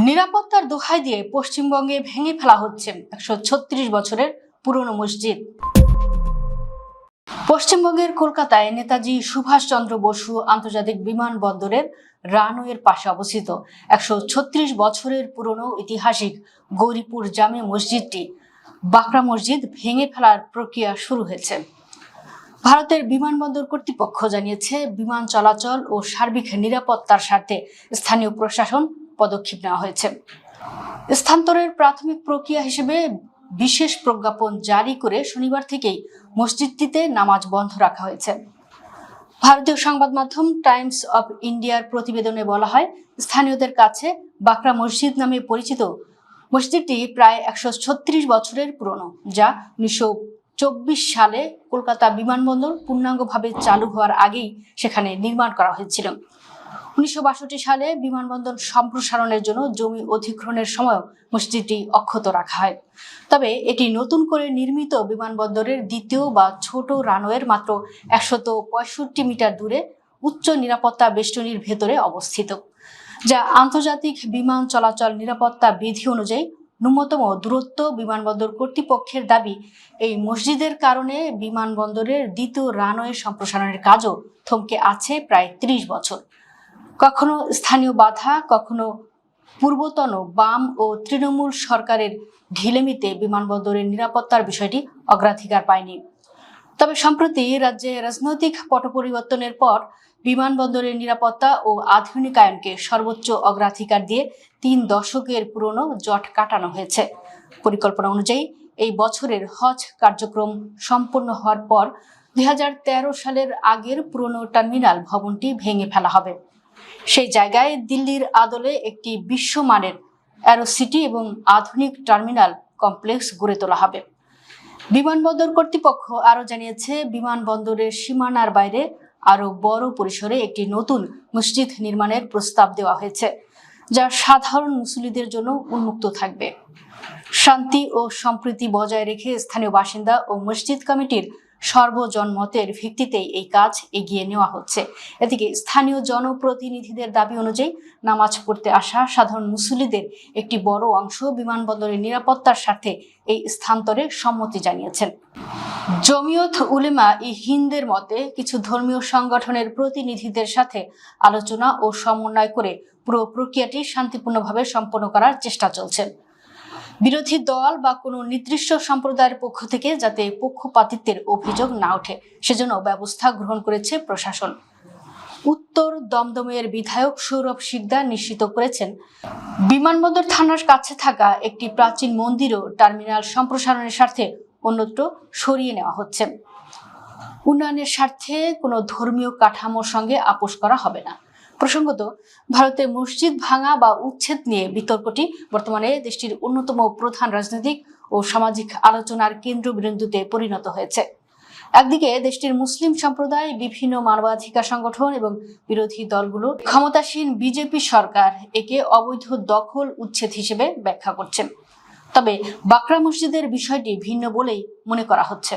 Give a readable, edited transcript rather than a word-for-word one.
নিরাপত্তার দোহাই দিয়ে পশ্চিমবঙ্গে ভেঙে ফেলা হচ্ছে 136 বছরের পুরনো মসজিদ। পশ্চিমবঙ্গের কলকাতায় নেতাজি সুভাষচন্দ্র বসু আন্তর্জাতিক বিমানবন্দরের রানওয়ের পাশে অবস্থিত 136 বছরের পুরনো ঐতিহাসিক গৌরীপুর জামে মসজিদটি বাকরা মসজিদ ভেঙে ফেলার প্রক্রিয়া শুরু হয়েছে। ভারতের বিমানবন্দর কর্তৃপক্ষ জানিয়েছে, বিমান চলাচল ও সার্বিক নিরাপত্তার স্বার্থে স্থানীয় প্রশাসন পদক্ষেপ নেওয়া হয়েছে। স্থানান্তরের প্রাথমিক প্রক্রিয়া হিসেবে বিশেষ প্রজ্ঞাপন জারি করে শনিবার থেকেই মসজিদটিতে নামাজ বন্ধ রাখা হয়েছে। ভারতীয় সংবাদ মাধ্যম টাইমস অফ ইন্ডিয়ার প্রতিবেদনে বলা হয়, স্থানীয়দের কাছে বাকরা মসজিদ নামে পরিচিত মসজিদটি প্রায় 136 বছরের পুরনো, যা 1924 সালে কলকাতা বিমানবন্দর পূর্ণাঙ্গভাবে চালু হওয়ার আগেই সেখানে নির্মাণ করা হয়েছিল। 1962 সালে বিমানবন্দর সম্প্রসারণের জন্য জমি অধিগ্রহণের সময় মসজিদটি অক্ষত রাখা হয়। তবে এটি নতুন করে নির্মিত বিমানবন্দরের দ্বিতীয় বা ছোট রানওয়ের মাত্র 165 মিটার দূরে উচ্চ নিরাপত্তা বেষ্টনীর ভেতরে অবস্থিত, যা আন্তর্জাতিক বিমান চলাচল নিরাপত্তা বিধি অনুযায়ী ন্যূনতম দূরত্ব। বিমানবন্দর কর্তৃপক্ষের দাবি, এই মসজিদের কারণে বিমানবন্দরের দ্বিতীয় রানওয়ে সম্প্রসারণের কাজও থমকে আছে প্রায় 30 বছর। কখনো স্থানীয় বাধা, কখনো পূর্বতন বাম ও তৃণমূল সরকারের ঢিলেমিতে বিমানবন্দরের নিরাপত্তার বিষয়টি অগ্রাধিকার পায়নি। তবে সম্প্রতি রাজ্যে রাজনৈতিক পট পরিবর্তনের পর বিমানবন্দরের নিরাপত্তা ও আধুনিকায়নকে সর্বোচ্চ অগ্রাধিকার দিয়ে 3 দশকের পুরনো জট কাটানো হয়েছে। পরিকল্পনা অনুযায়ী এই বছরের হজ কার্যক্রম সম্পন্ন হওয়ার পর 2013 সালের আগের পুরনো টার্মিনাল ভবনটি ভেঙে ফেলা হবে। সেই জায়গায় দিল্লির আদলে একটি বিশ্বমানের অ্যারো সিটি এবং আধুনিক টার্মিনাল কমপ্লেক্স গড়ে তোলা হবে। বিমানবন্দর কর্তৃপক্ষ আরও জানিয়েছে, বিমানবন্দরের সীমানার বাইরে আরও বড় পরিসরে একটি নতুন মসজিদ নির্মাণের প্রস্তাব দেওয়া হয়েছে, যা সাধারণ মুসল্লিদের জন্য উন্মুক্ত থাকবে। শান্তি ও সম্প্রীতি বজায় রেখে স্থানীয় বাসিন্দা ও মসজিদ কমিটির সর্বজনমতের ভিত্তিতেই এই কাজ এগিয়ে নেওয়া হচ্ছে। এদিকে স্থানীয় জনপ্রতিনিধিদের দাবি অনুযায়ী নামাজ পড়তে আসা সাধারণ মুসল্লিদের একটি বড় অংশ বিমানবন্দরের নিরাপত্তার স্বার্থে এই স্থানান্তরে সম্মতি জানিয়েছেন। জমিয়ত উলেমা ই হিন্দের মতে, কিছু ধর্মীয় সংগঠনের প্রতিনিধিদের সাথে আলোচনা ও সমন্বয় করে পুরো প্রক্রিয়াটি শান্তিপূর্ণভাবে সম্পন্ন করার চেষ্টা চলছে। বিরোধী দল বা কোনো নির্দিষ্ট সম্প্রদায়ের পক্ষ থেকে যাতে পক্ষপাতিত্বের অভিযোগ না ওঠে, সেজন্য ব্যবস্থা গ্রহণ করেছে প্রশাসন। উত্তর দমদমের বিধায়ক সৌরভ শিকদার নিশ্চিত করেছেন, বিমানবন্দর থানার কাছে থাকা একটি প্রাচীন মন্দিরও টার্মিনাল সম্প্রসারণের স্বার্থে অন্যত্র সরিয়ে নেওয়া হচ্ছে। উন্নয়নের স্বার্থে কোনো ধর্মীয় কাঠামোর সঙ্গে আপোষ করা হবে না। প্রসঙ্গত, ভারতে মসজিদ ভাঙা বা উচ্ছেদ নিয়ে বিতর্কটি বর্তমানে দেশটির অন্যতম প্রধান রাজনৈতিক ও সামাজিক আলোচনার কেন্দ্রবিন্দুতে পরিণত হয়েছে। একদিকে দেশটির মুসলিম সম্প্রদায়, বিভিন্ন মানবাধিকার সংগঠন এবং বিরোধী দলগুলো ক্ষমতাসীন বিজেপি সরকার একে অবৈধ দখল উচ্ছেদ হিসেবে ব্যাখ্যা করছেন। তবে বাকরা মসজিদের বিষয়টি ভিন্ন বলেই মনে করা হচ্ছে।